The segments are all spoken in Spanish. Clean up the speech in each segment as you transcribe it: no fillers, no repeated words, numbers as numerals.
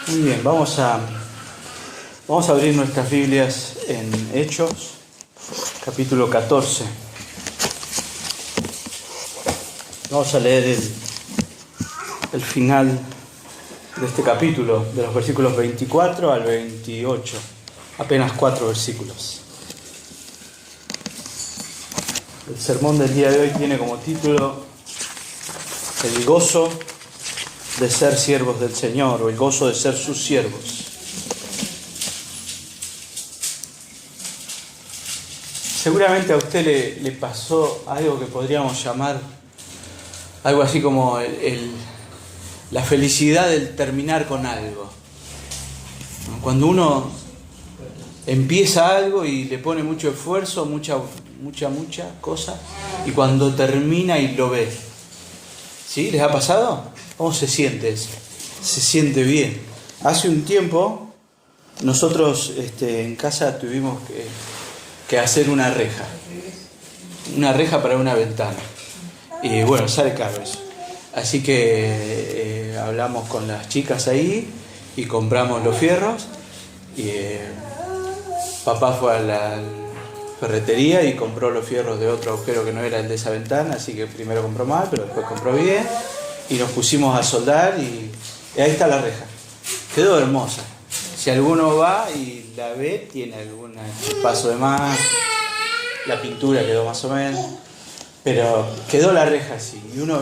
Muy bien, vamos a abrir nuestras Biblias en Hechos, capítulo 14. Vamos a leer el final de este capítulo, de los versículos 24 al 28, apenas 4 versículos. El sermón del día de hoy tiene como título El gozo de ser siervos del Señor, o el gozo de ser sus siervos. Seguramente a usted le pasó algo que podríamos llamar algo así como la felicidad del terminar con algo. Cuando uno empieza algo y le pone mucho esfuerzo, mucha cosa, y cuando termina y lo ve. ¿Sí? ¿Les ha pasado? ¿Cómo se siente eso? Se siente bien. Hace un tiempo nosotros en casa tuvimos que hacer una reja para una ventana. Y bueno, sale caro eso. Así que hablamos con las chicas ahí y compramos los fierros. Y papá fue a la ferretería y compró los fierros de otro agujero que no era el de esa ventana, así que primero compró mal, pero después compró bien. Y nos pusimos a soldar y ahí está la reja. Quedó hermosa. Si alguno va y la ve, tiene algún paso de más. La pintura quedó más o menos. Pero quedó la reja así. Y uno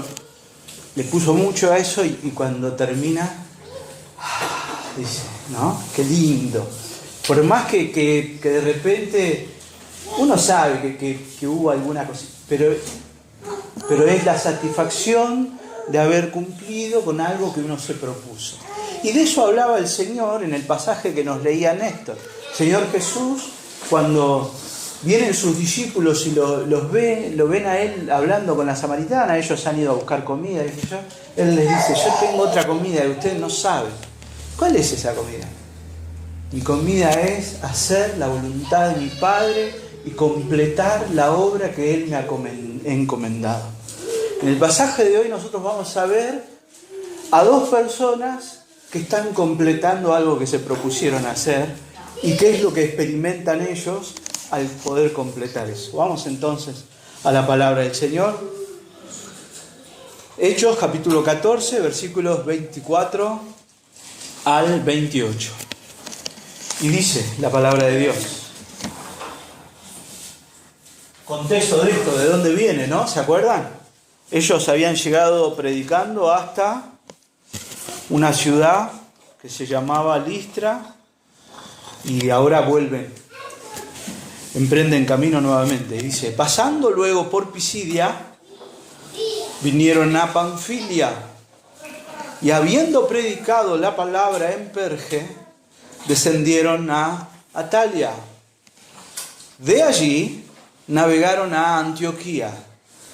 le puso mucho a eso y cuando termina, dice, ¿no? Qué lindo. Por más que de repente uno sabe que hubo alguna cosa, pero es la satisfacción de haber cumplido con algo que uno se propuso. Y de eso hablaba el Señor en el pasaje que nos leía Néstor. Señor Jesús, cuando vienen sus discípulos y lo ven a Él hablando con la samaritana, ellos han ido a buscar comida, Él les dice, yo tengo otra comida que ustedes no saben. ¿Cuál es esa comida? Mi comida es hacer la voluntad de mi Padre y completar la obra que Él me ha encomendado. En el pasaje de hoy nosotros vamos a ver a dos personas que están completando algo que se propusieron hacer y qué es lo que experimentan ellos al poder completar eso. Vamos entonces a la palabra del Señor. Hechos capítulo 14, versículos 24 al 28. Y dice la palabra de Dios. Contexto de esto, ¿de dónde viene, no? ¿Se acuerdan? Ellos habían llegado predicando hasta una ciudad que se llamaba Listra y ahora vuelven, emprenden camino nuevamente. Dice, pasando luego por Pisidia, vinieron a Panfilia y habiendo predicado la palabra en Perge, descendieron a Atalia. De allí navegaron a Antioquía,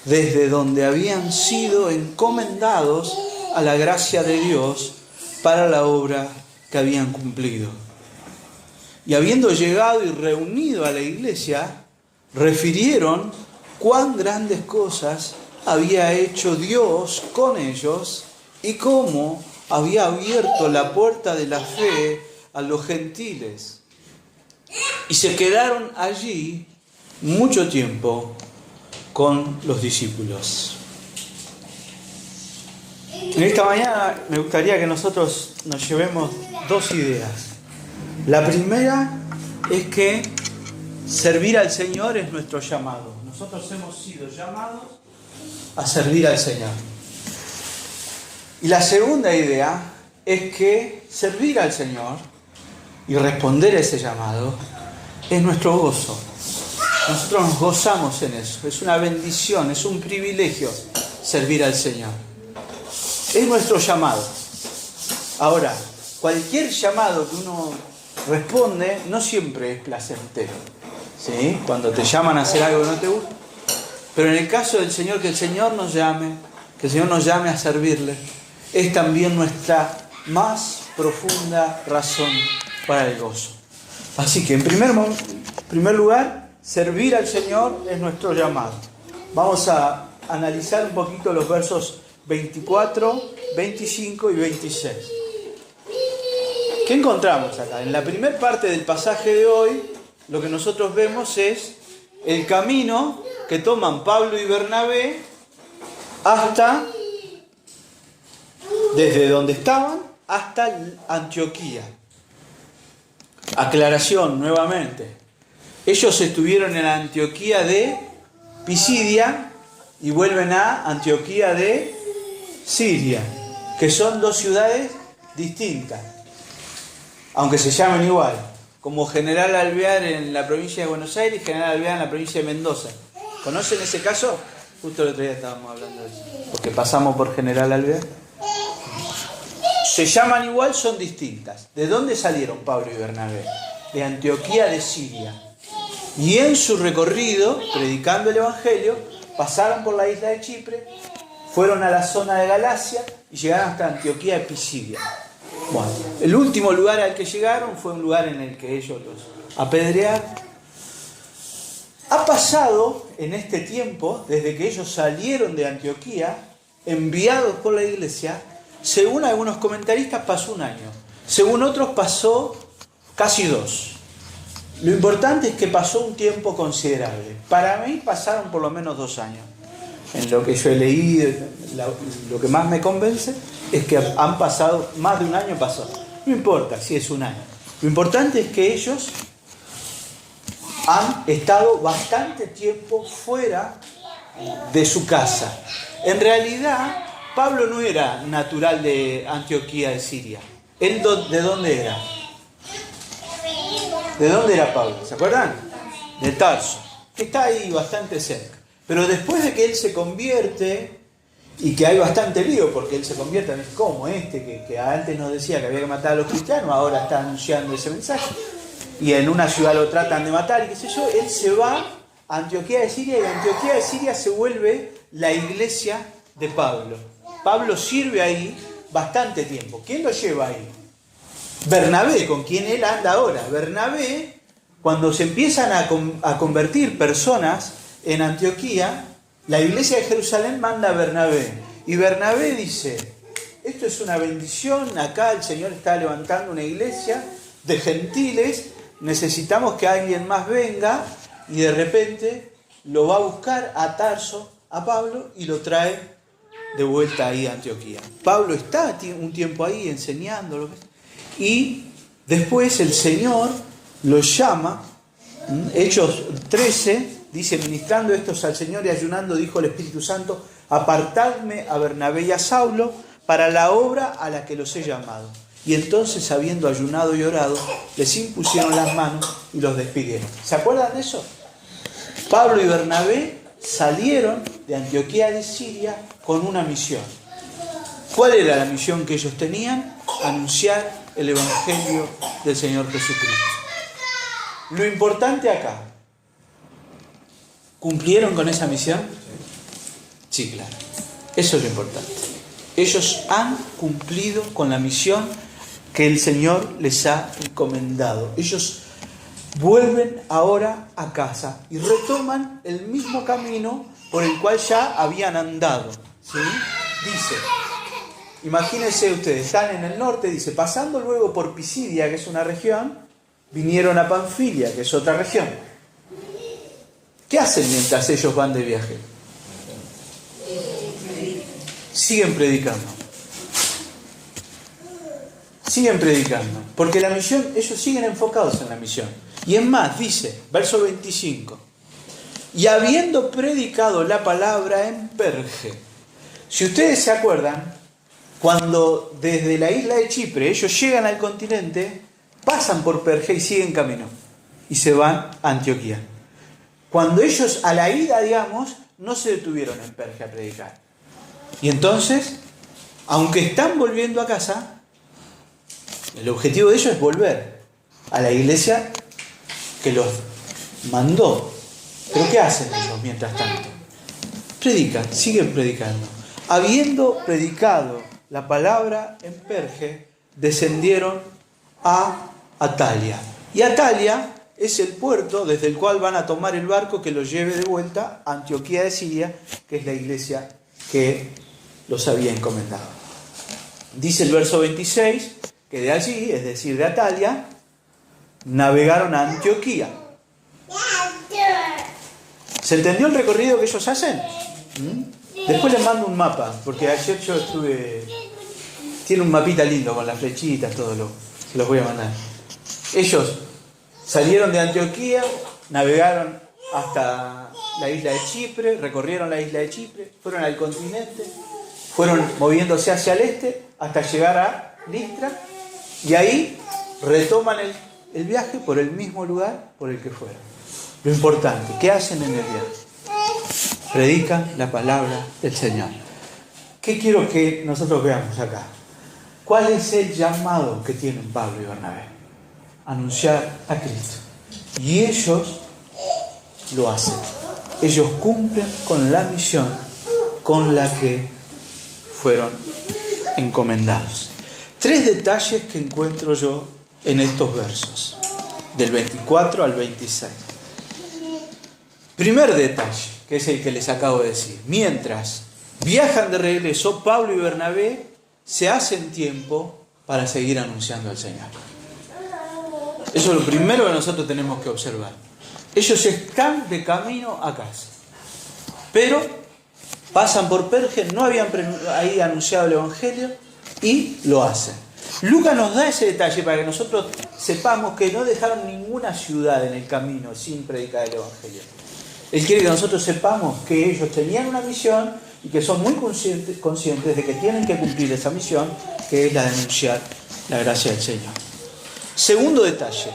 desde donde habían sido encomendados a la gracia de Dios para la obra que habían cumplido. Y habiendo llegado y reunido a la iglesia, refirieron cuán grandes cosas había hecho Dios con ellos y cómo había abierto la puerta de la fe a los gentiles. Y se quedaron allí mucho tiempo con los discípulos. En esta mañana me gustaría que nosotros nos llevemos dos ideas. La primera es que servir al Señor es nuestro llamado. Nosotros hemos sido llamados a servir al Señor. Y la segunda idea es que servir al Señor y responder a ese llamado es nuestro gozo. Nosotros nos gozamos en eso. Es una bendición, es un privilegio servir al Señor. Es nuestro llamado. Ahora, cualquier llamado que uno responde no siempre es placentero. ¿Sí? Cuando te llaman a hacer algo que no te gusta. Pero en el caso del Señor, que el Señor nos llame a servirle, es también nuestra más profunda razón para el gozo. Así que en primer lugar, servir al Señor es nuestro llamado. Vamos a analizar un poquito los versos 24, 25 y 26. ¿Qué encontramos acá? En la primera parte del pasaje de hoy, lo que nosotros vemos es el camino que toman Pablo y Bernabé hasta, desde donde estaban, hasta Antioquía. Aclaración nuevamente. Ellos estuvieron en Antioquía de Pisidia y vuelven a Antioquía de Siria, que son dos ciudades distintas, aunque se llaman igual, como General Alvear en la provincia de Buenos Aires y General Alvear en la provincia de Mendoza. ¿Conocen ese caso? Justo el otro día estábamos hablando de eso, porque pasamos por General Alvear. Se llaman igual, son distintas. ¿De dónde salieron Pablo y Bernabé? De Antioquía de Siria. Y en su recorrido, predicando el Evangelio, pasaron por la isla de Chipre, fueron a la zona de Galacia y llegaron hasta Antioquía de Pisidia. Bueno, el último lugar al que llegaron fue un lugar en el que ellos los apedrearon. Ha pasado en este tiempo, desde que ellos salieron de Antioquía, enviados por la iglesia, según algunos comentaristas pasó un año, según otros pasó casi 2. Lo importante es que pasó un tiempo considerable. Para mí pasaron por lo menos 2 años. En lo que yo he leído, lo que más me convence es que han pasado, más de un año pasó. No importa si es un año. Lo importante es que ellos han estado bastante tiempo fuera de su casa. En realidad, Pablo no era natural de Antioquía de Siria. ¿Él de dónde era? ¿De dónde era Pablo? ¿Se acuerdan? De Tarso, que está ahí bastante cerca. Pero después de que él se convierte, y que hay bastante lío, porque él se convierte en como que antes nos decía que había que matar a los cristianos, ahora está anunciando ese mensaje, y en una ciudad lo tratan de matar, y qué sé yo, él se va a Antioquía de Siria, y Antioquía de Siria se vuelve la iglesia de Pablo. Pablo sirve ahí bastante tiempo. ¿Quién lo lleva ahí? Bernabé, con quien él anda ahora. Bernabé, cuando se empiezan a convertir personas en Antioquía, la iglesia de Jerusalén manda a Bernabé. Y Bernabé dice, esto es una bendición, acá el Señor está levantando una iglesia de gentiles, necesitamos que alguien más venga, y de repente lo va a buscar a Tarso, a Pablo, y lo trae de vuelta ahí a Antioquía. Pablo está un tiempo ahí enseñando, y después el Señor lo llama. Hechos 13 dice, ministrando estos al Señor y ayunando, dijo el Espíritu Santo, apartadme a Bernabé y a Saulo para la obra a la que los he llamado. Y entonces, habiendo ayunado y orado, les impusieron las manos y los despidieron. ¿Se acuerdan de eso? Pablo y Bernabé salieron de Antioquía de Siria con una misión. ¿Cuál era la misión que ellos tenían? Anunciar el Evangelio del Señor Jesucristo. Lo importante acá, ¿cumplieron con esa misión? Sí, claro. Eso es lo importante. Ellos han cumplido con la misión que el Señor les ha encomendado. Ellos vuelven ahora a casa y retoman el mismo camino por el cual ya habían andado. ¿Sí? Dice, imagínense ustedes, están en el norte, dice, pasando luego por Pisidia, que es una región, vinieron a Panfilia, que es otra región. ¿Qué hacen mientras ellos van de viaje? Siguen predicando. Siguen predicando. Porque la misión, ellos siguen enfocados en la misión. Y es más, dice, verso 25. Y habiendo predicado la palabra en Perge. Si ustedes se acuerdan, cuando desde la isla de Chipre ellos llegan al continente, pasan por Perge y siguen camino. Y se van a Antioquía. Cuando ellos a la ida, digamos, no se detuvieron en Perge a predicar. Y entonces, aunque están volviendo a casa, el objetivo de ellos es volver a la iglesia que los mandó. ¿Pero qué hacen ellos mientras tanto? Predican, siguen predicando. Habiendo predicado la palabra en Perge, descendieron a Atalia. Y Atalia es el puerto desde el cual van a tomar el barco que los lleve de vuelta a Antioquía de Siria, que es la iglesia que los había encomendado. Dice el verso 26, que de allí, es decir, de Atalia, navegaron a Antioquía. ¿Se entendió el recorrido que ellos hacen? Después les mando un mapa, porque ayer yo estuve... Tiene un mapita lindo con las flechitas, se los voy a mandar. Ellos salieron de Antioquía, navegaron hasta la isla de Chipre, recorrieron la isla de Chipre, fueron al continente, fueron moviéndose hacia el este hasta llegar a Listra, y ahí retoman el viaje por el mismo lugar por el que fueron. Lo importante, ¿qué hacen en el viaje? Predican la palabra del Señor. ¿Qué quiero que nosotros veamos acá? ¿Cuál es el llamado que tienen Pablo y Bernabé? Anunciar a Cristo. Y ellos lo hacen. Ellos cumplen con la misión con la que fueron encomendados. 3 detalles que encuentro yo en estos versos, del 24 al 26. Primer detalle, que es el que les acabo de decir. Mientras viajan de regreso, Pablo y Bernabé se hacen tiempo para seguir anunciando al Señor. Eso es lo primero que nosotros tenemos que observar. Ellos están de camino a casa, pero pasan por Perge, no habían ahí anunciado el Evangelio y lo hacen. Lucas nos da ese detalle para que nosotros sepamos que no dejaron ninguna ciudad en el camino sin predicar el Evangelio. Él quiere que nosotros sepamos que ellos tenían una misión y que son muy conscientes de que tienen que cumplir esa misión, que es la de anunciar la gracia del Señor. Segundo detalle.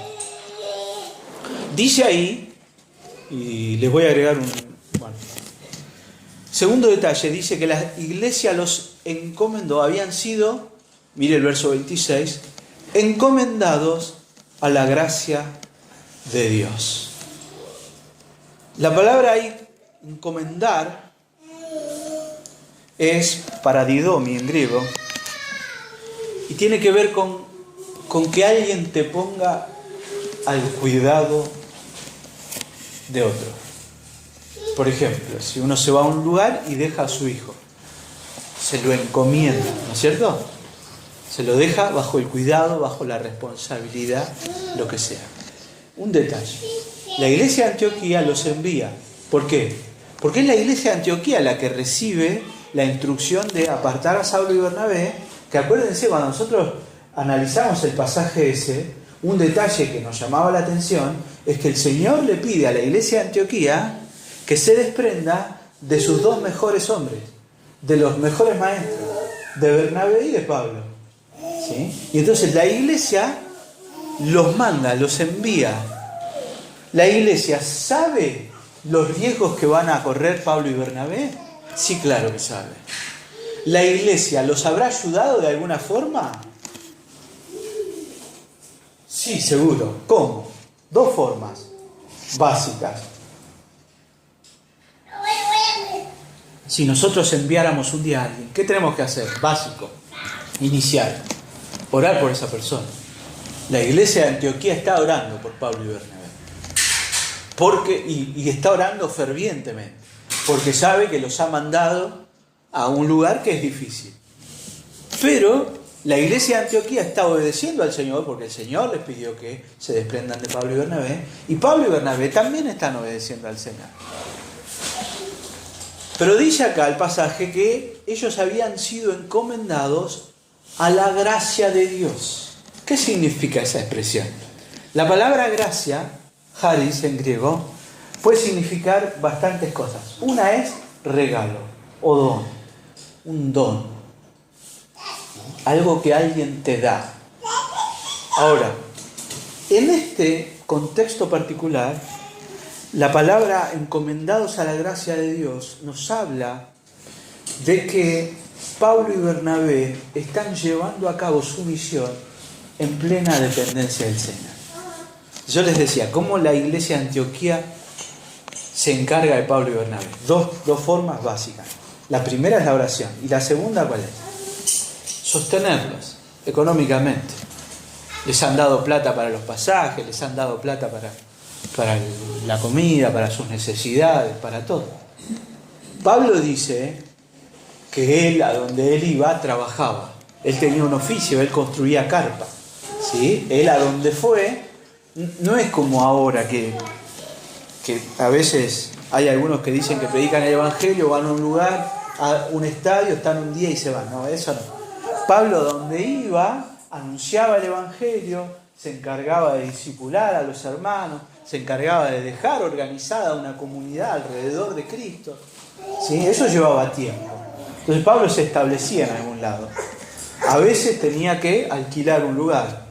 Dice ahí, y les voy a agregar segundo detalle, dice que la iglesia los encomendó, habían sido, mire el verso 26, encomendados a la gracia de Dios. La palabra ahí, encomendar, es paradidomi en griego, y tiene que ver con que alguien te ponga al cuidado de otro. Por ejemplo, si uno se va a un lugar y deja a su hijo, se lo encomienda, ¿no es cierto? Se lo deja bajo el cuidado, bajo la responsabilidad, lo que sea. Un detalle. La iglesia de Antioquía los envía. ¿Por qué? Porque es la iglesia de Antioquía la que recibe la instrucción de apartar a Saulo y Bernabé, que acuérdense, cuando nosotros analizamos el pasaje ese, un detalle que nos llamaba la atención es que el Señor le pide a la iglesia de Antioquía que se desprenda de sus 2 mejores hombres, de los mejores maestros, de Bernabé y de Pablo. ¿Sí? Y entonces la iglesia los manda, los envía. ¿La iglesia sabe los riesgos que van a correr Pablo y Bernabé? Sí, claro que sabe. ¿La iglesia los habrá ayudado de alguna forma? Sí, seguro. ¿Cómo? 2 formas básicas. Si nosotros enviáramos un día a alguien, ¿qué tenemos que hacer? Básico, inicial, orar por esa persona. La iglesia de Antioquía está orando por Pablo y Bernabé. Y está orando fervientemente, porque sabe que los ha mandado a un lugar que es difícil. Pero la iglesia de Antioquía está obedeciendo al Señor, porque el Señor les pidió que se desprendan de Pablo y Bernabé, y Pablo y Bernabé también están obedeciendo al Señor. Pero dice acá el pasaje que ellos habían sido encomendados a la gracia de Dios. ¿Qué significa esa expresión? La palabra gracia, charis en griego, puede significar bastantes cosas. Una es regalo o don, un don, algo que alguien te da. Ahora, en este contexto particular, la palabra encomendados a la gracia de Dios nos habla de que Pablo y Bernabé están llevando a cabo su misión en plena dependencia del Señor. Yo les decía, ¿cómo la iglesia de Antioquía se encarga de Pablo y Bernabé? Dos formas básicas. La primera es la oración. ¿Y la segunda cuál es? Sostenerlos económicamente. Les han dado plata para los pasajes, les han dado plata para la comida, para sus necesidades, para todo. Pablo dice que él, a donde él iba, trabajaba. Él tenía un oficio, él construía carpa. ¿Sí? Él a donde fue, no es como ahora que a veces hay algunos que dicen que predican el Evangelio, van a un lugar, a un estadio, están un día y se van. No, eso no. Pablo donde iba, anunciaba el Evangelio, se encargaba de discipular a los hermanos, se encargaba de dejar organizada una comunidad alrededor de Cristo. ¿Sí? Eso llevaba tiempo. Entonces Pablo se establecía en algún lado. A veces tenía que alquilar un lugar.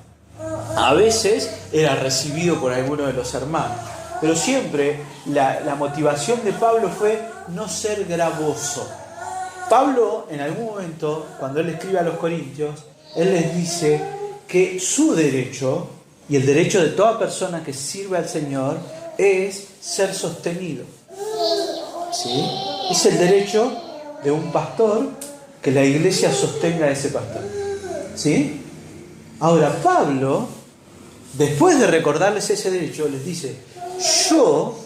A veces era recibido por alguno de los hermanos. Pero siempre la motivación de Pablo fue no ser gravoso. Pablo, en algún momento, cuando él escribe a los Corintios, él les dice que su derecho, y el derecho de toda persona que sirve al Señor, es ser sostenido. ¿Sí? Es el derecho de un pastor que la iglesia sostenga a ese pastor. ¿Sí? Ahora, Pablo, después de recordarles ese derecho, les dice: yo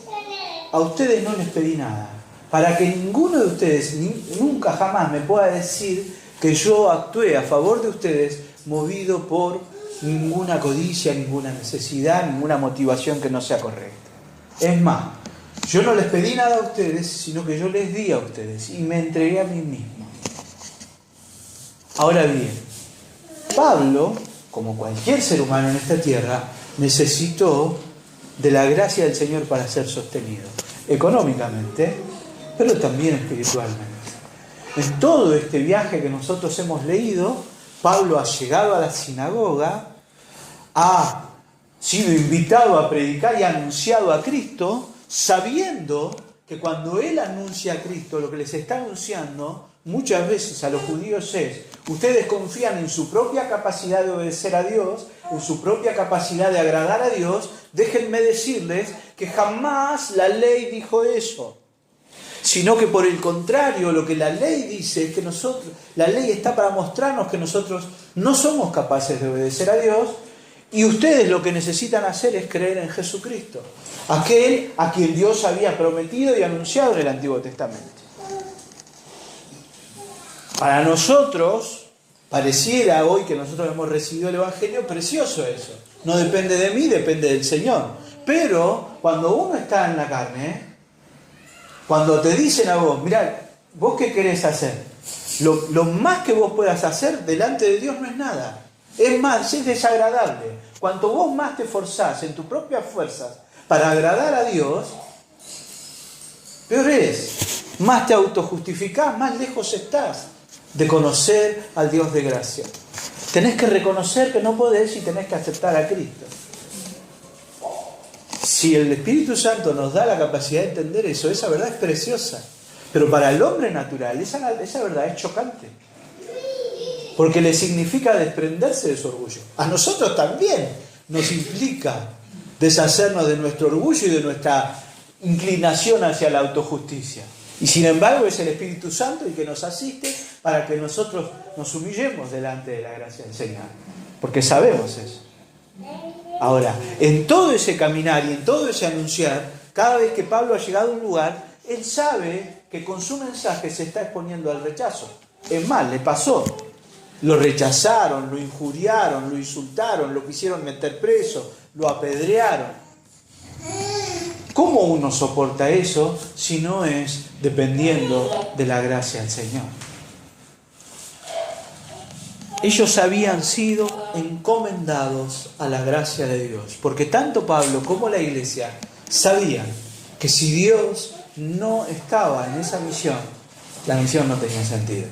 a ustedes no les pedí nada, para que ninguno de ustedes nunca jamás me pueda decir que yo actué a favor de ustedes movido por ninguna codicia, ninguna necesidad, ninguna motivación que no sea correcta. Es más, yo no les pedí nada a ustedes, sino que yo les di a ustedes y me entregué a mí mismo. Ahora bien, Pablo, como cualquier ser humano en esta tierra, necesitó de la gracia del Señor para ser sostenido, económicamente, pero también espiritualmente. En todo este viaje que nosotros hemos leído, Pablo ha llegado a la sinagoga, ha sido invitado a predicar y ha anunciado a Cristo, sabiendo que cuando él anuncia a Cristo, lo que les está anunciando muchas veces a los judíos es: ustedes confían en su propia capacidad de obedecer a Dios, en su propia capacidad de agradar a Dios. Déjenme decirles que jamás la ley dijo eso, sino que por el contrario, lo que la ley dice es que la ley está para mostrarnos que nosotros no somos capaces de obedecer a Dios, y ustedes lo que necesitan hacer es creer en Jesucristo, aquel a quien Dios había prometido y anunciado en el Antiguo Testamento. Para nosotros, pareciera hoy que nosotros hemos recibido el Evangelio, precioso eso. No depende de mí, depende del Señor. Pero cuando uno está en la carne, cuando te dicen a vos: mirá, ¿vos qué querés hacer? Lo más que vos puedas hacer delante de Dios no es nada. Es más, es desagradable. Cuanto vos más te esforzás en tus propias fuerzas para agradar a Dios, peor es. Más te autojustificás, más lejos estás de conocer al Dios de gracia. Tenés que reconocer que no podés y tenés que aceptar a Cristo. Si el Espíritu Santo nos da la capacidad de entender eso, esa verdad es preciosa. Pero para el hombre natural, esa verdad es chocante. Porque le significa desprenderse de su orgullo. A nosotros también nos implica deshacernos de nuestro orgullo y de nuestra inclinación hacia la autojusticia. Y sin embargo es el Espíritu Santo el que nos asiste para que nosotros nos humillemos delante de la gracia del Señor. Porque sabemos eso. Ahora, en todo ese caminar y en todo ese anunciar, cada vez que Pablo ha llegado a un lugar, él sabe que con su mensaje se está exponiendo al rechazo. Es más, le pasó. Lo rechazaron, lo injuriaron, lo insultaron, lo quisieron meter preso, lo apedrearon. ¿Cómo uno soporta eso si no es dependiendo de la gracia del Señor? Ellos habían sido encomendados a la gracia de Dios, porque tanto Pablo como la iglesia sabían que si Dios no estaba en esa misión, la misión no tenía sentido.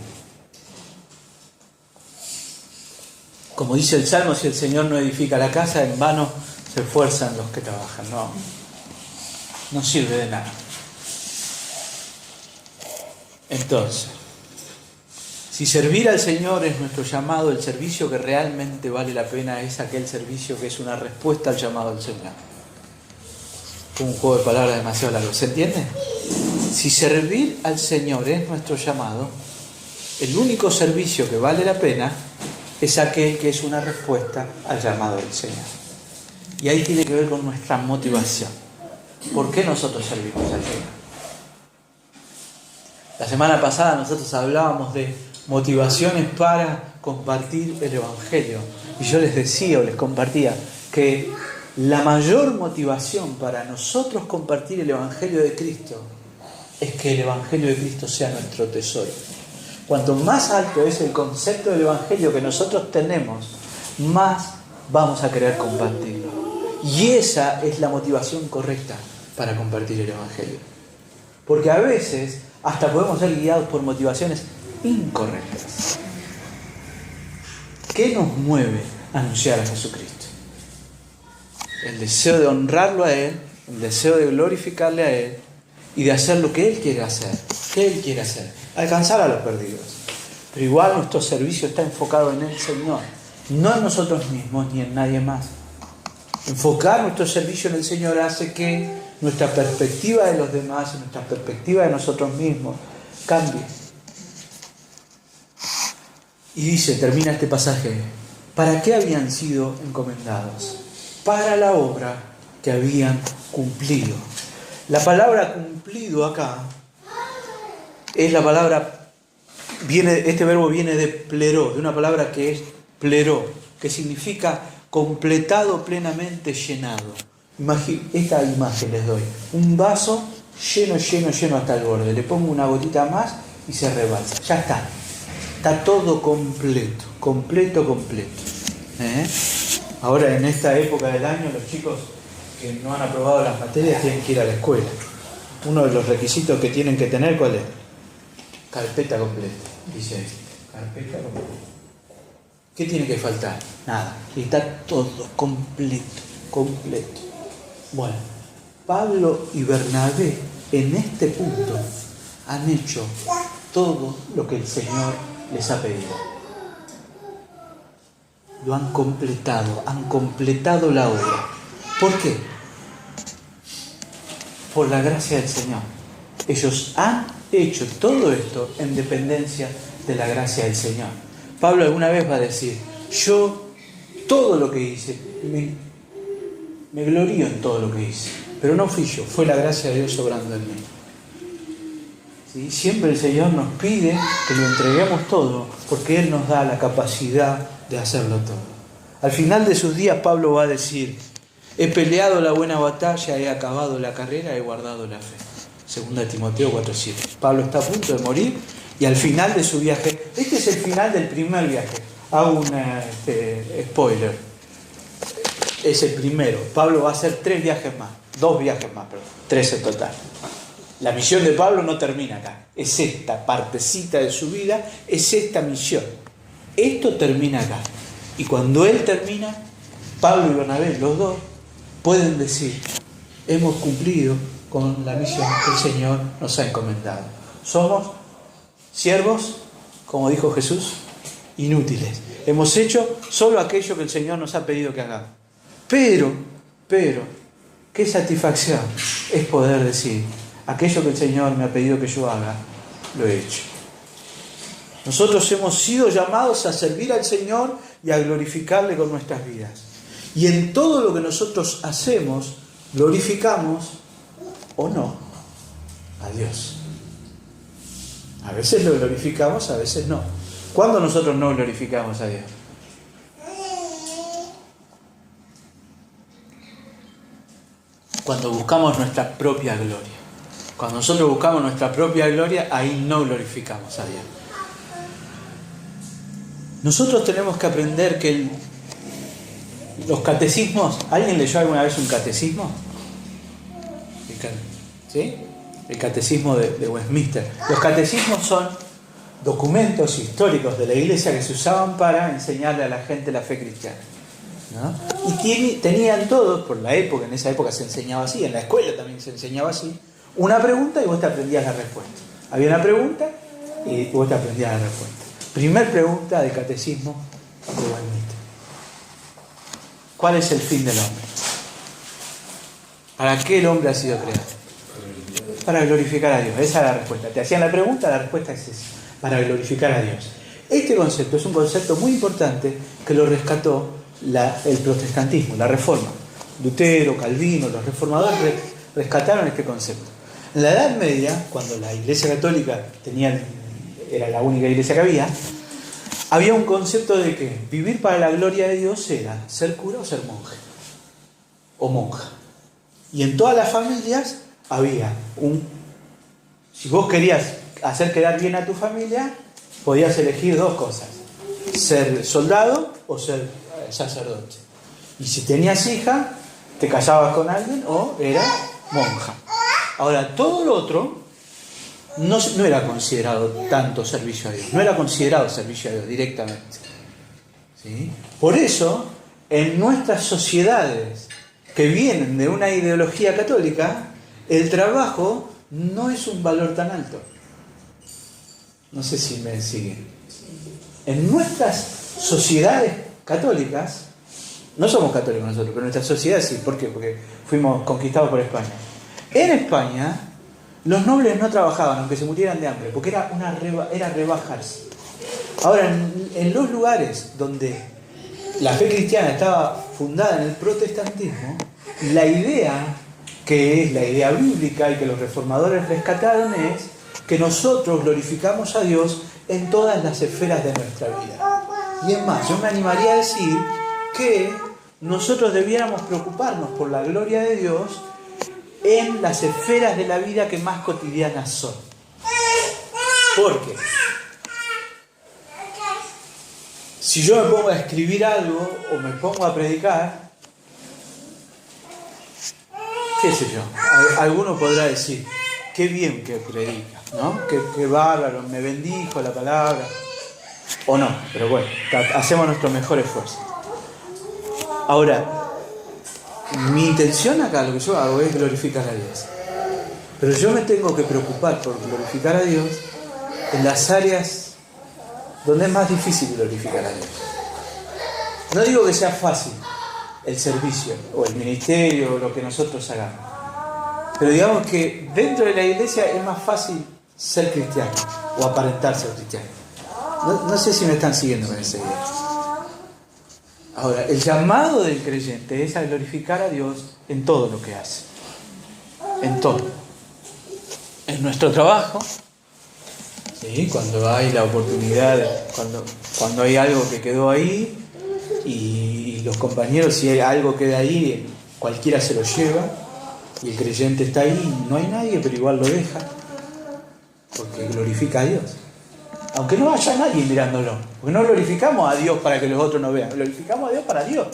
Como dice el Salmo, si el Señor no edifica la casa, en vano se esfuerzan los que trabajan. No sirve de nada. Entonces, si servir al Señor es nuestro llamado, el servicio que realmente vale la pena es aquel servicio que es una respuesta al llamado del Señor. Un juego de palabras demasiado largo, ¿se entiende? Si servir al Señor es nuestro llamado, el único servicio que vale la pena es aquel que es una respuesta al llamado del Señor. Y ahí tiene que ver con nuestra motivación. ¿Por qué nosotros servimos al Señor? La semana pasada nosotros hablábamos de motivaciones para compartir el Evangelio. Y yo les decía o les compartía que la mayor motivación para nosotros compartir el Evangelio de Cristo es que el Evangelio de Cristo sea nuestro tesoro. Cuanto más alto es el concepto del Evangelio que nosotros tenemos, más vamos a querer compartirlo. Y esa es la motivación correcta para compartir el Evangelio. Porque a veces hasta podemos ser guiados por motivaciones incorrectas. ¿Qué nos mueve a anunciar a Jesucristo? El deseo de honrarlo a Él, el deseo de glorificarle a Él y de hacer lo que Él quiere hacer. ¿Qué Él quiere hacer? Alcanzar a los perdidos. Pero igual nuestro servicio está enfocado en el Señor, no en nosotros mismos ni en nadie más. Enfocar nuestro servicio en el Señor hace que nuestra perspectiva de los demás y nuestra perspectiva de nosotros mismos cambie. Y dice, termina este pasaje, ¿para qué habían sido encomendados? Para la obra que habían cumplido. La palabra cumplido acá es la palabra, este verbo viene de pleró, de una palabra que es pleró, que significa completado, plenamente llenado. Esta imagen les doy. Un vaso lleno hasta el borde. Le pongo una gotita más y se rebalsa. Ya está. Está todo completo. Ahora en esta época del año los chicos que no han aprobado las materias tienen que ir a la escuela. Uno de los requisitos que tienen que tener, ¿cuál es? Carpeta completa. Dice carpeta completa. ¿Qué tiene que faltar? Nada. Y está todo completo. Bueno, Pablo y Bernabé en este punto han hecho todo lo que el Señor les ha pedido. Lo han completado la obra. ¿Por qué? Por la gracia del Señor. Ellos han hecho todo esto en dependencia de la gracia del Señor. Pablo alguna vez va a decir, yo todo lo que hice, me glorío en todo lo que hice, pero no fui yo, fue la gracia de Dios obrando en mí. ¿Sí? Siempre el Señor nos pide que lo entreguemos todo, porque Él nos da la capacidad de hacerlo todo. Al final de sus días Pablo va a decir, he peleado la buena batalla, he acabado la carrera, he guardado la fe. 2 Timoteo 4:7. Pablo está a punto de morir y al final de su viaje, este es el final del primer viaje, hago un spoiler, es el primero. Pablo va a hacer 2 viajes más, 3 en total. La misión de Pablo no termina acá, es esta partecita de su vida, es esta misión. Esto termina acá. Y cuando él termina, Pablo y Bernabé, los dos, pueden decir, hemos cumplido con la misión que el Señor nos ha encomendado. Somos siervos, como dijo Jesús, inútiles. Hemos hecho solo aquello que el Señor nos ha pedido que hagamos. Pero, qué satisfacción es poder decir, aquello que el Señor me ha pedido que yo haga, lo he hecho. Nosotros hemos sido llamados a servir al Señor y a glorificarle con nuestras vidas. Y en todo lo que nosotros hacemos, glorificamos o no a Dios. A veces lo glorificamos, a veces no. ¿Cuándo nosotros no glorificamos a Dios? Cuando buscamos nuestra propia gloria. Cuando nosotros buscamos nuestra propia gloria, ahí no glorificamos a Dios. Nosotros tenemos que aprender que los catecismos, ¿alguien leyó alguna vez un catecismo? ¿Sí? El catecismo de Westminster. Los catecismos son documentos históricos de la Iglesia que se usaban para enseñarle a la gente la fe cristiana, ¿no? Y tenían todos, por la época, en esa época se enseñaba así, en la escuela también se enseñaba así, una pregunta y vos te aprendías la respuesta. Había una pregunta y vos te aprendías la respuesta. Primer pregunta del catecismo de Westminster. ¿Cuál es el fin del hombre? ¿Para qué el hombre ha sido creado? Para glorificar a Dios. Esa es la respuesta. Te hacían la pregunta, la respuesta es esa. Para glorificar a Dios. Este concepto es un concepto muy importante que lo rescató el protestantismo, la reforma. Lutero, Calvino, los reformadores rescataron este concepto. En la Edad Media, cuando la Iglesia Católica tenía era la única iglesia que había un concepto de que vivir para la gloria de Dios era ser cura o ser monje o monja. Y en todas las familias había si vos querías hacer quedar bien a tu familia, podías elegir dos cosas: ser soldado o ser sacerdote. Y si tenías hija, te casabas con alguien o eras monja. Ahora, todo lo otro no era considerado tanto servicio a Dios, no era considerado servicio a Dios directamente. ¿Sí? Por eso, en nuestras sociedades que vienen de una ideología católica, el trabajo no es un valor tan alto. No sé si me siguen. En nuestras sociedades católicas, no somos católicos nosotros, pero en nuestras sociedades sí. ¿Por qué? Porque fuimos conquistados por España. En España, los nobles no trabajaban, aunque se murieran de hambre, porque era rebajarse. Ahora, en los lugares donde la fe cristiana estaba fundada en el protestantismo, la idea, que es la idea bíblica y que los reformadores rescataron, es que nosotros glorificamos a Dios en todas las esferas de nuestra vida. Y es más, yo me animaría a decir que nosotros debiéramos preocuparnos por la gloria de Dios en las esferas de la vida que más cotidianas son. Porque si yo me pongo a escribir algo o me pongo a predicar, qué sé yo, alguno podrá decir, qué bien que predica, ¿no? Qué bárbaro, me bendijo la palabra. O no, pero bueno, hacemos nuestro mejor esfuerzo. Ahora, mi intención acá, lo que yo hago es glorificar a Dios. Pero yo me tengo que preocupar por glorificar a Dios en las áreas donde es más difícil glorificar a Dios. No digo que sea fácil el servicio o el ministerio o lo que nosotros hagamos, pero digamos que dentro de la iglesia es más fácil ser cristiano o aparentar ser cristiano. No sé si me están siguiendo con esa idea. Ahora, el llamado del creyente es a glorificar a Dios en todo lo que hace. En todo. En nuestro trabajo, ¿sí? Cuando hay la oportunidad, cuando hay algo que quedó ahí y los compañeros, si hay algo queda ahí, cualquiera se lo lleva y el creyente está ahí, no hay nadie, pero igual lo deja porque glorifica a Dios. Aunque no haya nadie mirándolo. Porque no glorificamos a Dios para que los otros no vean. Glorificamos a Dios para Dios.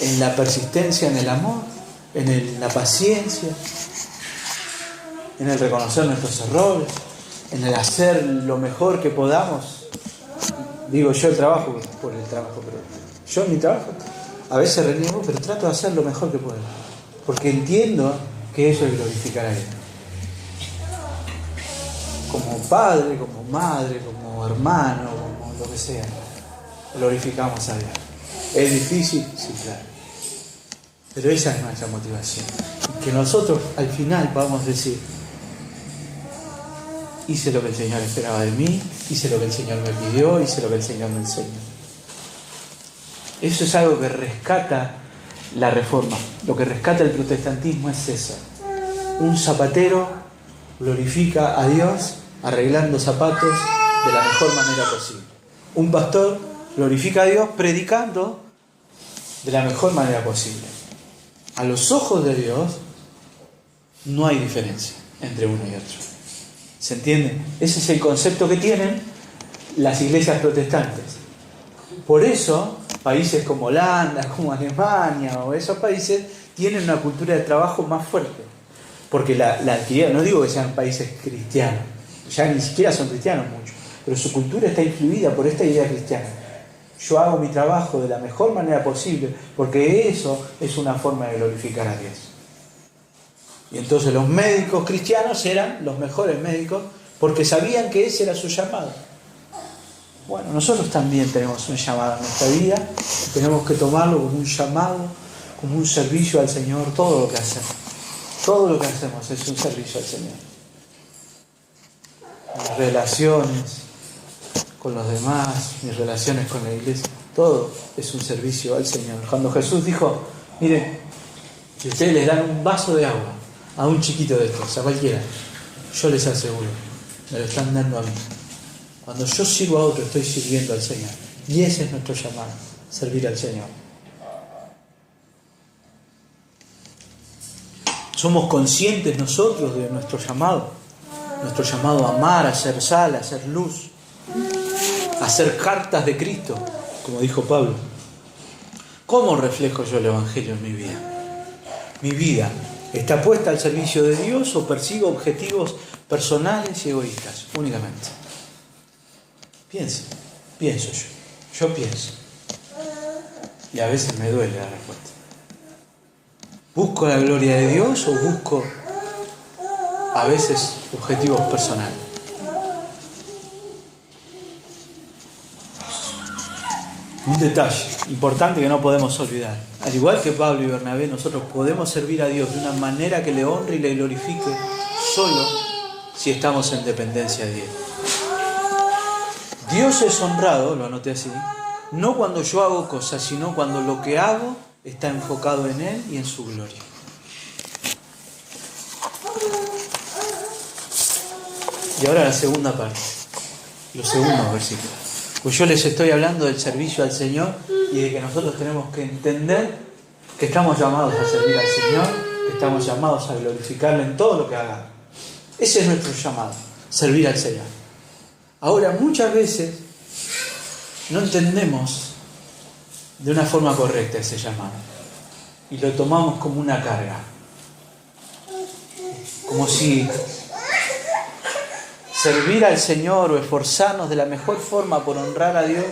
En la persistencia, en el amor, en la paciencia, en el reconocer nuestros errores, en el hacer lo mejor que podamos. Digo, yo trabajo por el trabajo, pero yo en mi trabajo a veces reniego, pero trato de hacer lo mejor que puedo. Porque entiendo que eso es glorificar a Dios. Como padre, como madre, como hermano, como lo que sea, glorificamos a Dios. ¿Es difícil? Sí, claro. Pero esa es nuestra motivación. Que nosotros al final podamos decir, hice lo que el Señor esperaba de mí, hice lo que el Señor me pidió, hice lo que el Señor me enseñó. Eso es algo que rescata la Reforma. Lo que rescata el protestantismo es eso. Un zapatero glorifica a Dios arreglando zapatos de la mejor manera posible. Un pastor glorifica a Dios predicando de la mejor manera posible. A los ojos de Dios no hay diferencia entre uno y otro. ¿Se entiende? Ese es el concepto que tienen las iglesias protestantes. Por eso, países como Holanda, como Alemania o esos países tienen una cultura de trabajo más fuerte. Porque la actividad, no digo que sean países cristianos, ya ni siquiera son cristianos muchos, pero su cultura está influida por esta idea cristiana. Yo hago mi trabajo de la mejor manera posible, porque eso es una forma de glorificar a Dios. Y entonces los médicos cristianos eran los mejores médicos, porque sabían que ese era su llamado. Bueno, nosotros también tenemos un llamado en nuestra vida, tenemos que tomarlo como un llamado, como un servicio al Señor, todo lo que hacemos. Todo lo que hacemos es un servicio al Señor. Mis relaciones con los demás, mis relaciones con la iglesia, todo es un servicio al Señor. Cuando Jesús dijo, miren, si ustedes les dan un vaso de agua a un chiquito de estos, a cualquiera, Yo les aseguro, me lo están dando a mí. Cuando yo sirvo a otro, estoy sirviendo al Señor. Y ese es nuestro llamado, servir al Señor. ¿Somos conscientes nosotros de nuestro llamado? Nuestro llamado a amar, a ser sal, a ser luz, a ser cartas de Cristo, como dijo Pablo. ¿Cómo reflejo yo el Evangelio en mi vida? ¿Mi vida está puesta al servicio de Dios o persigo objetivos personales y egoístas únicamente? Pienso yo pienso. Y a veces me duele la respuesta. ¿Busco la gloria de Dios o busco a veces objetivos personales? Un detalle importante que no podemos olvidar. Al igual que Pablo y Bernabé, nosotros podemos servir a Dios de una manera que le honre y le glorifique solo si estamos en dependencia de Él. Dios es honrado, lo anoté así, no cuando yo hago cosas, sino cuando lo que hago está enfocado en Él y en su gloria. Y ahora la segunda parte, los segundos versículos. Pues yo les estoy hablando del servicio al Señor y de que nosotros tenemos que entender que estamos llamados a servir al Señor, que estamos llamados a glorificarle en todo lo que hagamos. Ese es nuestro llamado, servir al Señor. Ahora, muchas veces no entendemos de una forma correcta ese llamado y lo tomamos como una carga, como si servir al Señor o esforzarnos de la mejor forma por honrar a Dios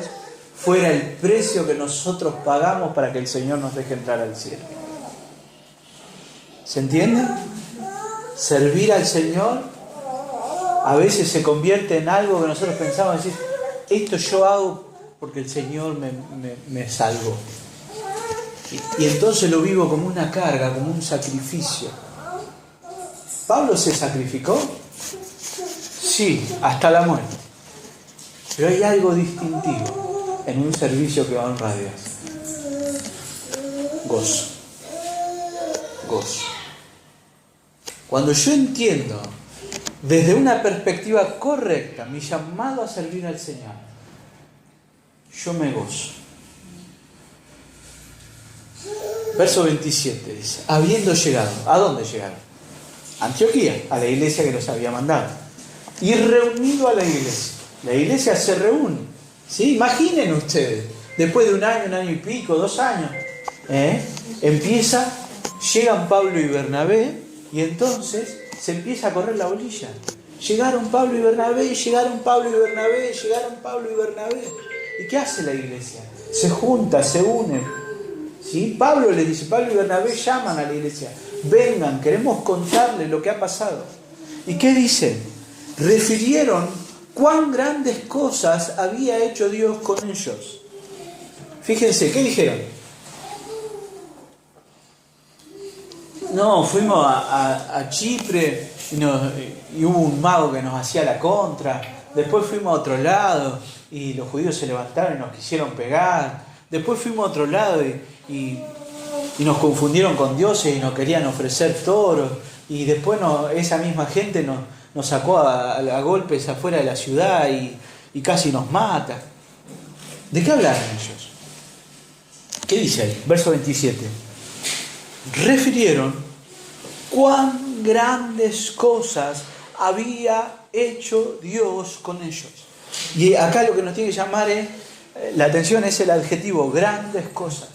fuera el precio que nosotros pagamos para que el Señor nos deje entrar al cielo. ¿Se entiende? Servir al Señor a veces se convierte en algo que nosotros pensamos, decir, esto yo hago porque el Señor me salvó. Y entonces lo vivo como una carga, como un sacrificio. ¿Pablo se sacrificó? Sí, hasta la muerte. Pero hay algo distintivo en un servicio que honra a Dios. Gozo. Cuando yo entiendo desde una perspectiva correcta mi llamado a servir al Señor, yo me gozo. Verso 27 dice, habiendo llegado, ¿a dónde llegaron? Antioquía, a la iglesia que los había mandado. Y reunido a la iglesia se reúne. ¿Sí? Imaginen ustedes, después de un año y pico, 2 años, llegan Pablo y Bernabé y entonces se empieza a correr la bolilla. Llegaron Pablo y Bernabé. ¿Y qué hace la iglesia? Se junta, se unen. ¿Sí? Pablo les dice, Pablo y Bernabé llaman a la iglesia. Vengan, queremos contarles lo que ha pasado. ¿Y qué dicen? Refirieron cuán grandes cosas había hecho Dios con ellos. Fíjense, ¿qué dijeron? No, fuimos a Chipre y hubo un mago que nos hacía la contra. Después fuimos a otro lado y los judíos se levantaron y nos quisieron pegar. Después fuimos a otro lado y nos confundieron con dioses y nos querían ofrecer toros. Y después esa misma gente nos sacó a golpes afuera de la ciudad y casi nos mata. ¿De qué hablaron ellos? ¿Qué dice ahí? Verso 27. Refirieron cuán grandes cosas había hecho Dios con ellos. Y acá lo que nos tiene que llamar la atención es el adjetivo grandes cosas.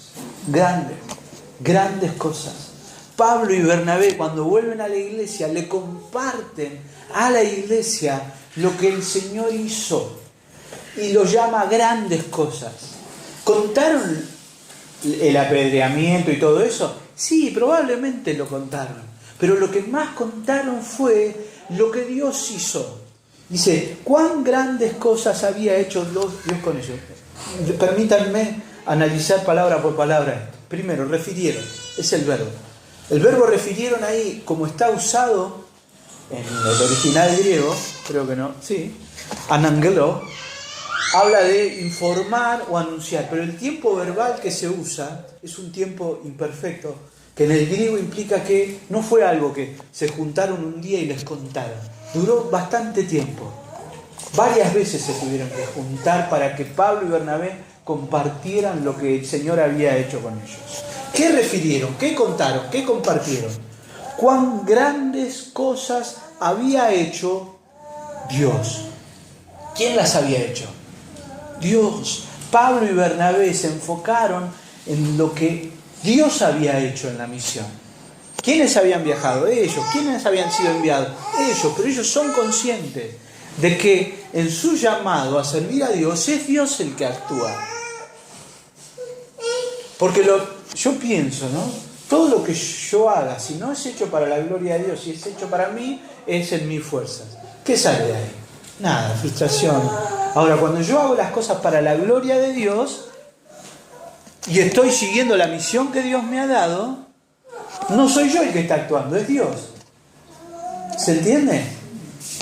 Grandes cosas. Pablo y Bernabé, cuando vuelven a la iglesia, le comparten a la iglesia lo que el Señor hizo y lo llama grandes cosas. ¿Contaron el apedreamiento y todo eso? Sí, probablemente lo contaron, pero lo que más contaron fue lo que Dios hizo. Dice, ¿cuán grandes cosas había hecho Dios con ellos? Permítanme analizar palabra por palabra esto. Primero, refirieron, es el verbo. El verbo refirieron ahí, como está usado en el original griego, creo que no, sí, anangelo, habla de informar o anunciar, pero el tiempo verbal que se usa es un tiempo imperfecto, que en el griego implica que no fue algo que se juntaron un día y les contaron, Duró bastante tiempo. Varias veces se tuvieron que juntar para que Pablo y Bernabé compartieran lo que el Señor había hecho con ellos. ¿Qué refirieron? ¿Qué contaron? ¿Qué compartieron? Cuán grandes cosas había hecho Dios. ¿Quién las había hecho? Dios. Pablo y Bernabé se enfocaron en lo que Dios había hecho en la misión. ¿Quiénes habían viajado? Ellos. ¿Quiénes habían sido enviados? Ellos. Pero ellos son conscientes de que en su llamado a servir a Dios es Dios el que actúa. Porque yo pienso, ¿no? Todo lo que yo haga, si no es hecho para la gloria de Dios, si es hecho para mí, es en mis fuerzas. ¿Qué sale de ahí? Nada, frustración. Ahora, cuando yo hago las cosas para la gloria de Dios y estoy siguiendo la misión que Dios me ha dado, no soy yo el que está actuando, es Dios. ¿Se entiende?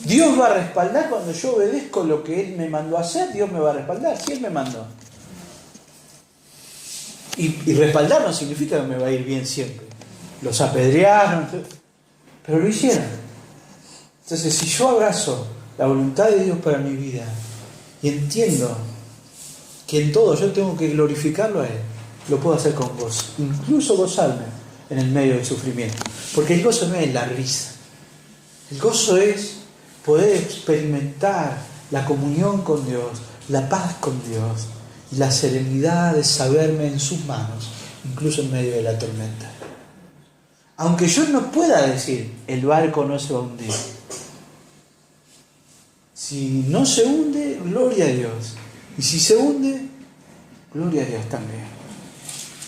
Dios va a respaldar cuando yo obedezco lo que Él me mandó a hacer, Dios me va a respaldar, si Él me mandó. Y respaldar no significa que me va a ir bien siempre. Los apedrearon, pero lo hicieron. Entonces, si yo abrazo la voluntad de Dios para mi vida y entiendo que en todo yo tengo que glorificarlo a Él, lo puedo hacer con gozo, incluso gozarme en el medio del sufrimiento. Porque el gozo no es la risa. El gozo es poder experimentar la comunión con Dios, la paz con Dios y la serenidad de saberme en sus manos, incluso en medio de la tormenta. Aunque yo no pueda decir, el barco no se va a hundir. Si no se hunde, gloria a Dios. Y si se hunde, gloria a Dios también.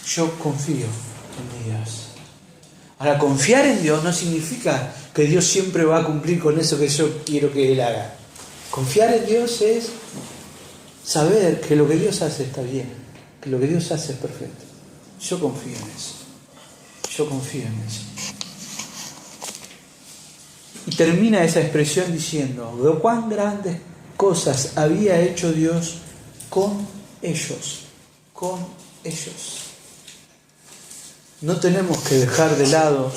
Yo confío en Dios. Ahora, confiar en Dios no significa que Dios siempre va a cumplir con eso que yo quiero que Él haga. Confiar en Dios es saber que lo que Dios hace está bien, que lo que Dios hace es perfecto. Yo confío en eso. Yo confío en eso. Y termina esa expresión diciendo, de cuán grandes cosas había hecho Dios con ellos. Con ellos. No tenemos que dejar de lado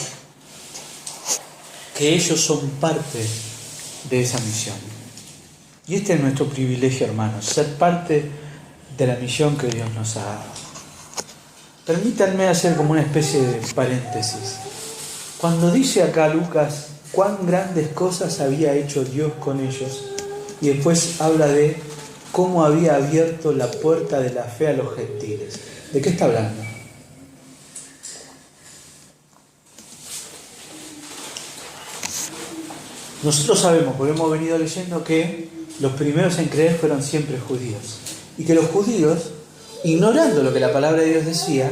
que ellos son parte de esa misión. Y este es nuestro privilegio, hermanos, ser parte de la misión que Dios nos ha dado. Permítanme hacer como una especie de paréntesis. Cuando dice acá Lucas cuán grandes cosas había hecho Dios con ellos, y después habla de cómo había abierto la puerta de la fe a los gentiles. ¿De qué está hablando? Nosotros sabemos, porque hemos venido leyendo, que los primeros en creer fueron siempre judíos. Y que los judíos, ignorando lo que la palabra de Dios decía,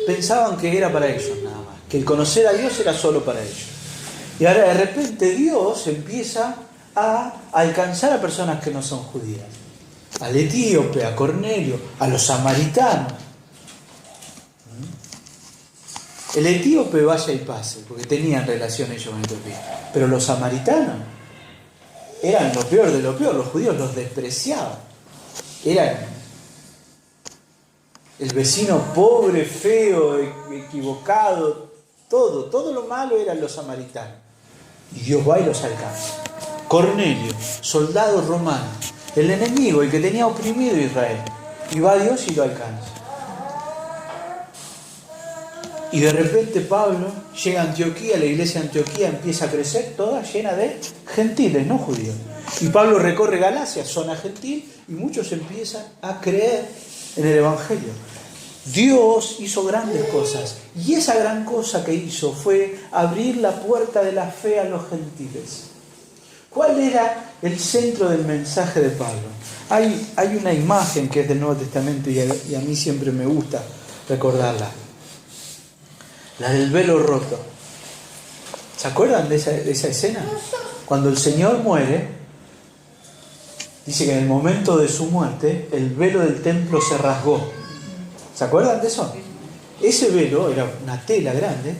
pensaban que era para ellos nada más. Que el conocer a Dios era solo para ellos. Y ahora de repente Dios empieza a alcanzar a personas que no son judías. Al etíope, a Cornelio, a los samaritanos. El etíope vaya y pase, porque tenían relación ellos con Etiopía. Pero los samaritanos eran lo peor de lo peor. Los judíos los despreciaban. Eran el vecino pobre, feo, equivocado. Todo lo malo eran los samaritanos. Y Dios va y los alcanza. Cornelio, soldado romano, el enemigo, el que tenía oprimido a Israel. Y va Dios y lo alcanza. Y de repente Pablo llega a Antioquía, la iglesia de Antioquía empieza a crecer, toda llena de gentiles, no judíos. Y Pablo recorre Galacia, zona gentil, y muchos empiezan a creer en el Evangelio. Dios hizo grandes cosas, y esa gran cosa que hizo fue abrir la puerta de la fe a los gentiles. ¿Cuál era el centro del mensaje de Pablo? Hay una imagen que es del Nuevo Testamento y a mí siempre me gusta recordarla. La del velo roto. ¿Se acuerdan de esa escena? Cuando el Señor muere, dice que en el momento de su muerte, el velo del templo se rasgó. ¿Se acuerdan de eso? Ese velo era una tela grande.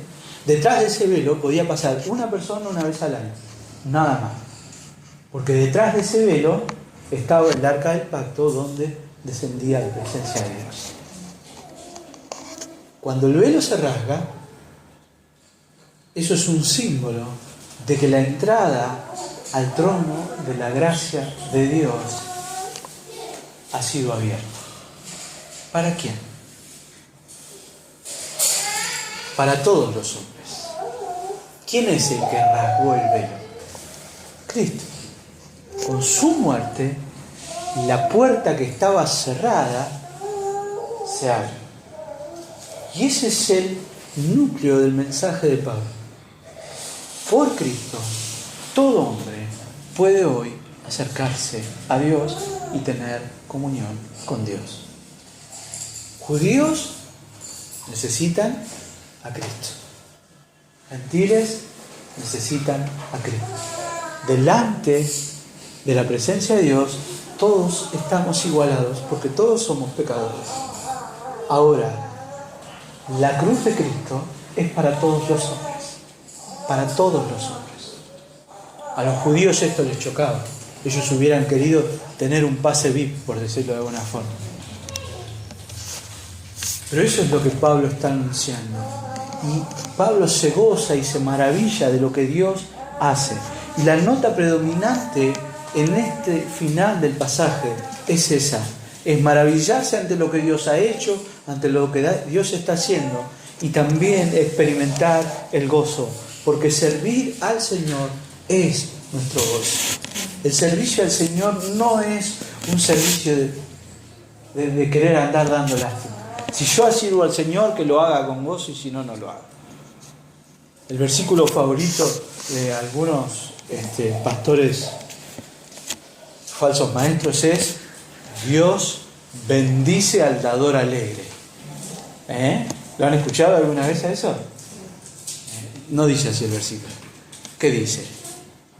Detrás de ese velo podía pasar una persona una vez al año. Nada más. Porque detrás de ese velo estaba el arca del pacto donde descendía la presencia de Dios. Cuando el velo se rasga, eso es un símbolo de que la entrada al trono de la gracia de Dios ha sido abierto. ¿Para quién? Para todos los hombres. ¿Quién es el que rasgó el velo? Cristo. Con su muerte, la puerta que estaba cerrada se abre. Y ese es el núcleo del mensaje de Pablo. Por Cristo, todo hombre puede hoy acercarse a Dios y tener comunión con Dios. Judíos necesitan a Cristo. Gentiles necesitan a Cristo. Delante de la presencia de Dios, todos estamos igualados porque todos somos pecadores. Ahora, la cruz de Cristo es para todos los hombres. Para todos los hombres. A los judíos esto les chocaba. Ellos hubieran querido tener un pase VIP, por decirlo de alguna forma. Pero eso es lo que Pablo está anunciando. Y Pablo se goza y se maravilla de lo que Dios hace. Y la nota predominante en este final del pasaje es esa. Es maravillarse ante lo que Dios ha hecho, ante lo que Dios está haciendo. Y también experimentar el gozo. Porque servir al Señor es nuestro gozo. El servicio al Señor no es un servicio de querer andar dando lástima. Si yo sirvo al Señor, que lo haga con gozo, y si no, no lo haga. El versículo favorito de algunos pastores falsos maestros es: Dios bendice al dador alegre. ¿Lo han escuchado alguna vez a eso? No dice así el versículo. ¿Qué dice?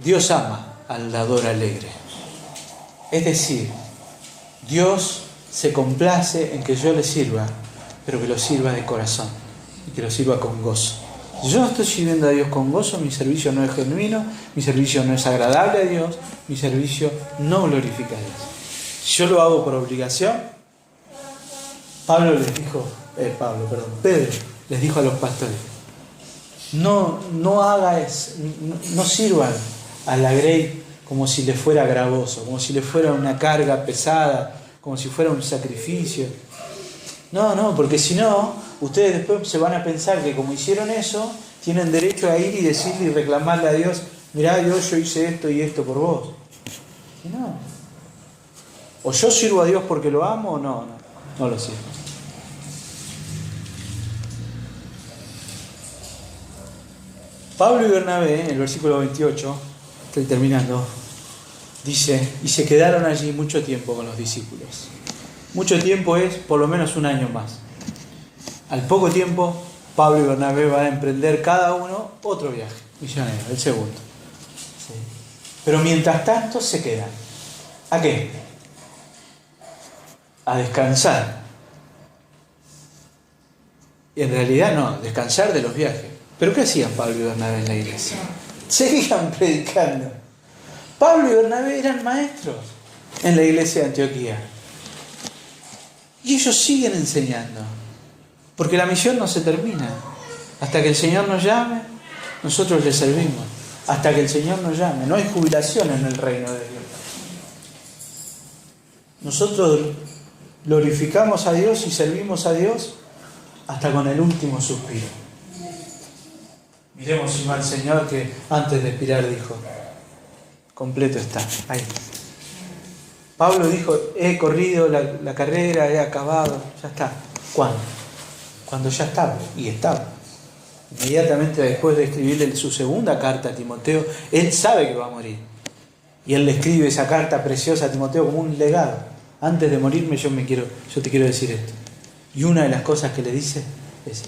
Dios ama al dador alegre. Es decir, Dios se complace en que yo le sirva, pero que lo sirva de corazón y que lo sirva con gozo. Si yo no estoy sirviendo a Dios con gozo, mi servicio no es genuino, mi servicio no es agradable a Dios, mi servicio no glorifica a Dios. Si yo lo hago por obligación, Pedro les dijo a los pastores: no sirvan a la grey como si le fuera gravoso, como si le fuera una carga pesada, como si fuera un sacrificio. No, porque si no, ustedes después se van a pensar que como hicieron eso, tienen derecho a ir y decirle y reclamarle a Dios: mirá, Dios, yo hice esto y esto por vos. Y no. O yo sirvo a Dios porque lo amo, o no lo sirvo. Pablo y Bernabé, en el versículo 28, estoy terminando, dice: y se quedaron allí mucho tiempo con los discípulos. Mucho tiempo es por lo menos un año más. Al poco tiempo, Pablo y Bernabé van a emprender cada uno otro viaje misionero, el segundo. ¿Sí? Pero mientras tanto se quedan. ¿A qué? A descansar. Y en realidad no, descansar de los viajes. ¿Pero qué hacían Pablo y Bernabé en la iglesia? Seguían predicando. Pablo y Bernabé eran maestros en la iglesia de Antioquía. Y ellos siguen enseñando. Porque la misión no se termina. Hasta que el Señor nos llame, nosotros le servimos. Hasta que el Señor nos llame. No hay jubilación en el reino de Dios. Nosotros glorificamos a Dios y servimos a Dios hasta con el último suspiro. Miremos al Señor que antes de expirar dijo: completo está. Ahí. Pablo dijo: he corrido la carrera, he acabado, ya está. ¿Cuándo? Cuando ya estaba, y estaba. Inmediatamente después de escribirle su segunda carta a Timoteo, él sabe que va a morir. Y él le escribe esa carta preciosa a Timoteo como un legado. Antes de morirme yo te quiero decir esto. Y una de las cosas que le dice es: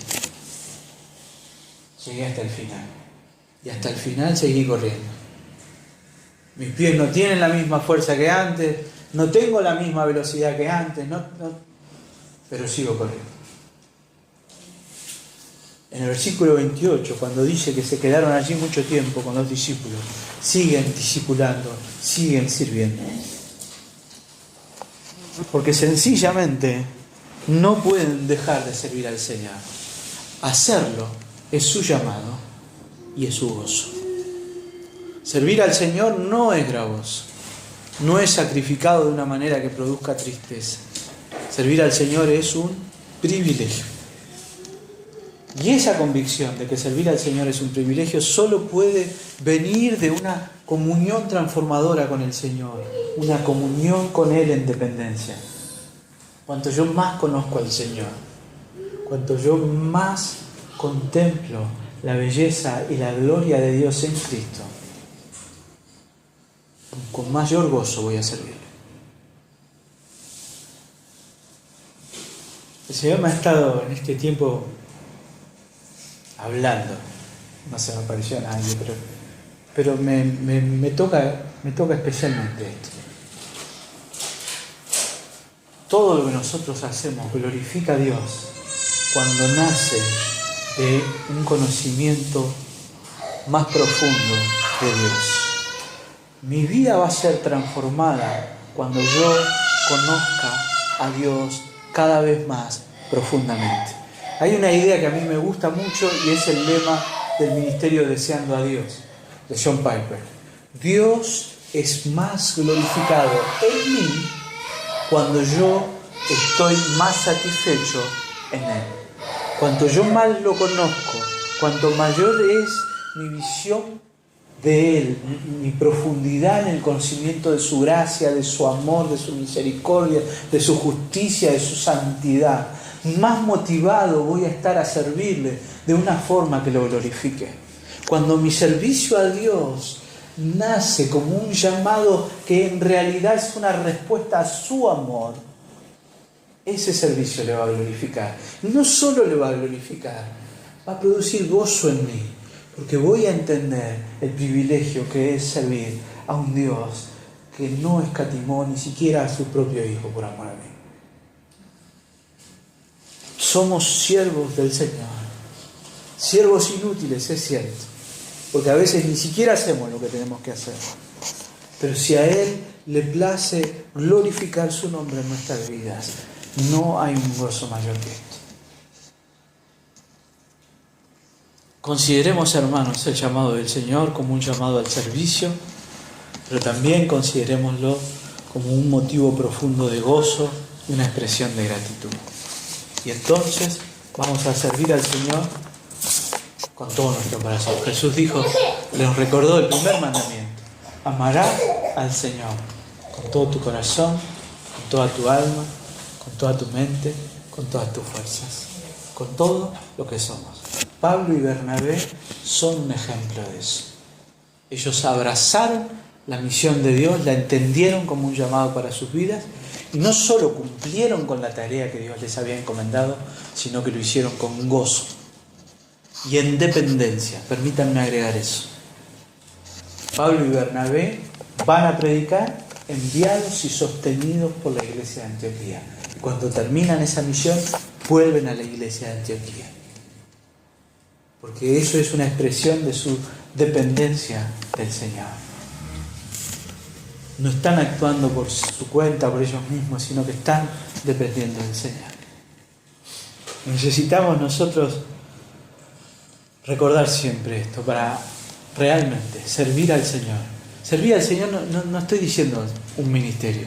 llegué hasta el final. Y hasta el final seguí corriendo. Mis pies no tienen la misma fuerza que antes, no tengo la misma velocidad que antes, pero sigo corriendo. En el versículo 28, cuando dice que se quedaron allí mucho tiempo con los discípulos, siguen discipulando, siguen sirviendo. Porque sencillamente no pueden dejar de servir al Señor. Hacerlo es su llamado y es su gozo. Servir al Señor no es gravoso, no es sacrificado de una manera que produzca tristeza. Servir al Señor es un privilegio. Y esa convicción de que servir al Señor es un privilegio solo puede venir de una comunión transformadora con el Señor, una comunión con Él en dependencia. Cuanto yo más conozco al Señor, cuanto yo más contemplo la belleza y la gloria de Dios en Cristo, con mayor gozo voy a servirle. El Señor me ha estado en este tiempo hablando, no se me apareció a nadie, pero me toca especialmente esto. Todo lo que nosotros hacemos glorifica a Dios cuando nace de un conocimiento más profundo de Dios. Mi vida va a ser transformada cuando yo conozca a Dios cada vez más profundamente. Hay una idea que a mí me gusta mucho y es el lema del ministerio Deseando a Dios, de John Piper. Dios es más glorificado en mí cuando yo estoy más satisfecho en Él. Cuanto yo más lo conozco, cuanto mayor es mi visión de Él, mi profundidad en el conocimiento de su gracia, de su amor, de su misericordia, de su justicia, de su santidad, más motivado voy a estar a servirle de una forma que lo glorifique. Cuando mi servicio a Dios nace como un llamado que en realidad es una respuesta a su amor, ese servicio le va a glorificar. Y no solo le va a glorificar, va a producir gozo en mí, porque voy a entender el privilegio que es servir a un Dios que no escatimó ni siquiera a su propio Hijo por amor a mí. Somos siervos del Señor, siervos inútiles, es cierto, porque a veces ni siquiera hacemos lo que tenemos que hacer. Pero si a Él le place glorificar su nombre en nuestras vidas, no hay un gozo mayor que esto. Consideremos, hermanos, el llamado del Señor como un llamado al servicio, pero también considerémoslo como un motivo profundo de gozo y una expresión de gratitud. Y entonces vamos a servir al Señor con todo nuestro corazón. Jesús dijo, les recordó el primer mandamiento: amarás al Señor con todo tu corazón, con toda tu alma, con toda tu mente, con todas tus fuerzas, con todo lo que somos. Pablo y Bernabé son un ejemplo de eso. Ellos abrazaron la misión de Dios, la entendieron como un llamado para sus vidas y no solo cumplieron con la tarea que Dios les había encomendado, sino que lo hicieron con gozo y en dependencia. Permítanme agregar eso. Pablo y Bernabé van a predicar enviados y sostenidos por la iglesia de Antioquía. Cuando terminan esa misión, vuelven a la iglesia de Antioquía. Porque eso es una expresión de su dependencia del Señor. No están actuando por su cuenta, por ellos mismos, sino que están dependiendo del Señor. Necesitamos nosotros recordar siempre esto para realmente servir al Señor. Servir al Señor no estoy diciendo un ministerio.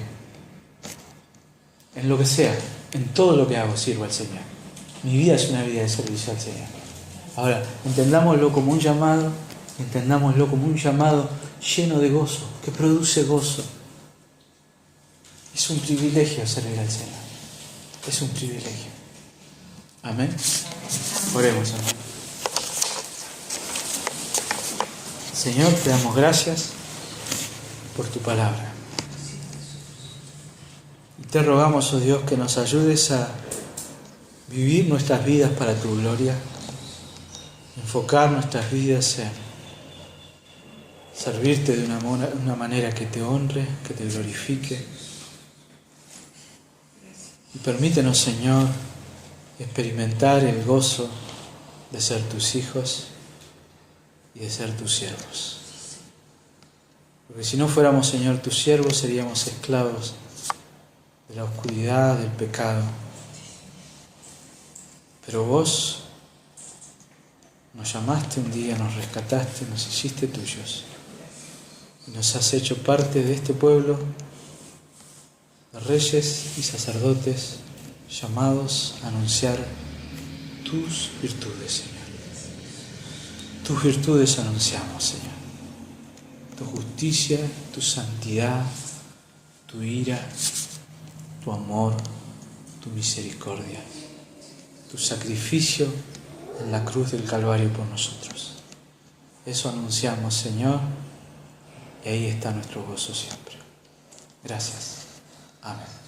En lo que sea, en todo lo que hago sirvo al Señor. Mi vida es una vida de servicio al Señor. Ahora, entendámoslo como un llamado, entendámoslo como un llamado lleno de gozo, que produce gozo. Es un privilegio servir al Señor. Es un privilegio. Amén. Oremos, hermano. Señor, te damos gracias por tu palabra. Y te rogamos, oh Dios, que nos ayudes a vivir nuestras vidas para tu gloria, enfocar nuestras vidas en servirte de una manera que te honre, que te glorifique. Y permítenos, Señor, experimentar el gozo de ser tus hijos y de ser tus siervos. Porque si no fuéramos, Señor, tus siervos, seríamos esclavos de la oscuridad, del pecado. Pero vos nos llamaste un día, nos rescataste, nos hiciste tuyos. y nos has hecho parte de este pueblo de reyes y sacerdotes llamados a anunciar tus virtudes, Señor. Tus virtudes anunciamos, Señor. Tu justicia, tu santidad, tu ira, tu amor, tu misericordia, tu sacrificio en la cruz del Calvario por nosotros. Eso anunciamos, Señor, y ahí está nuestro gozo siempre. Gracias. Amén.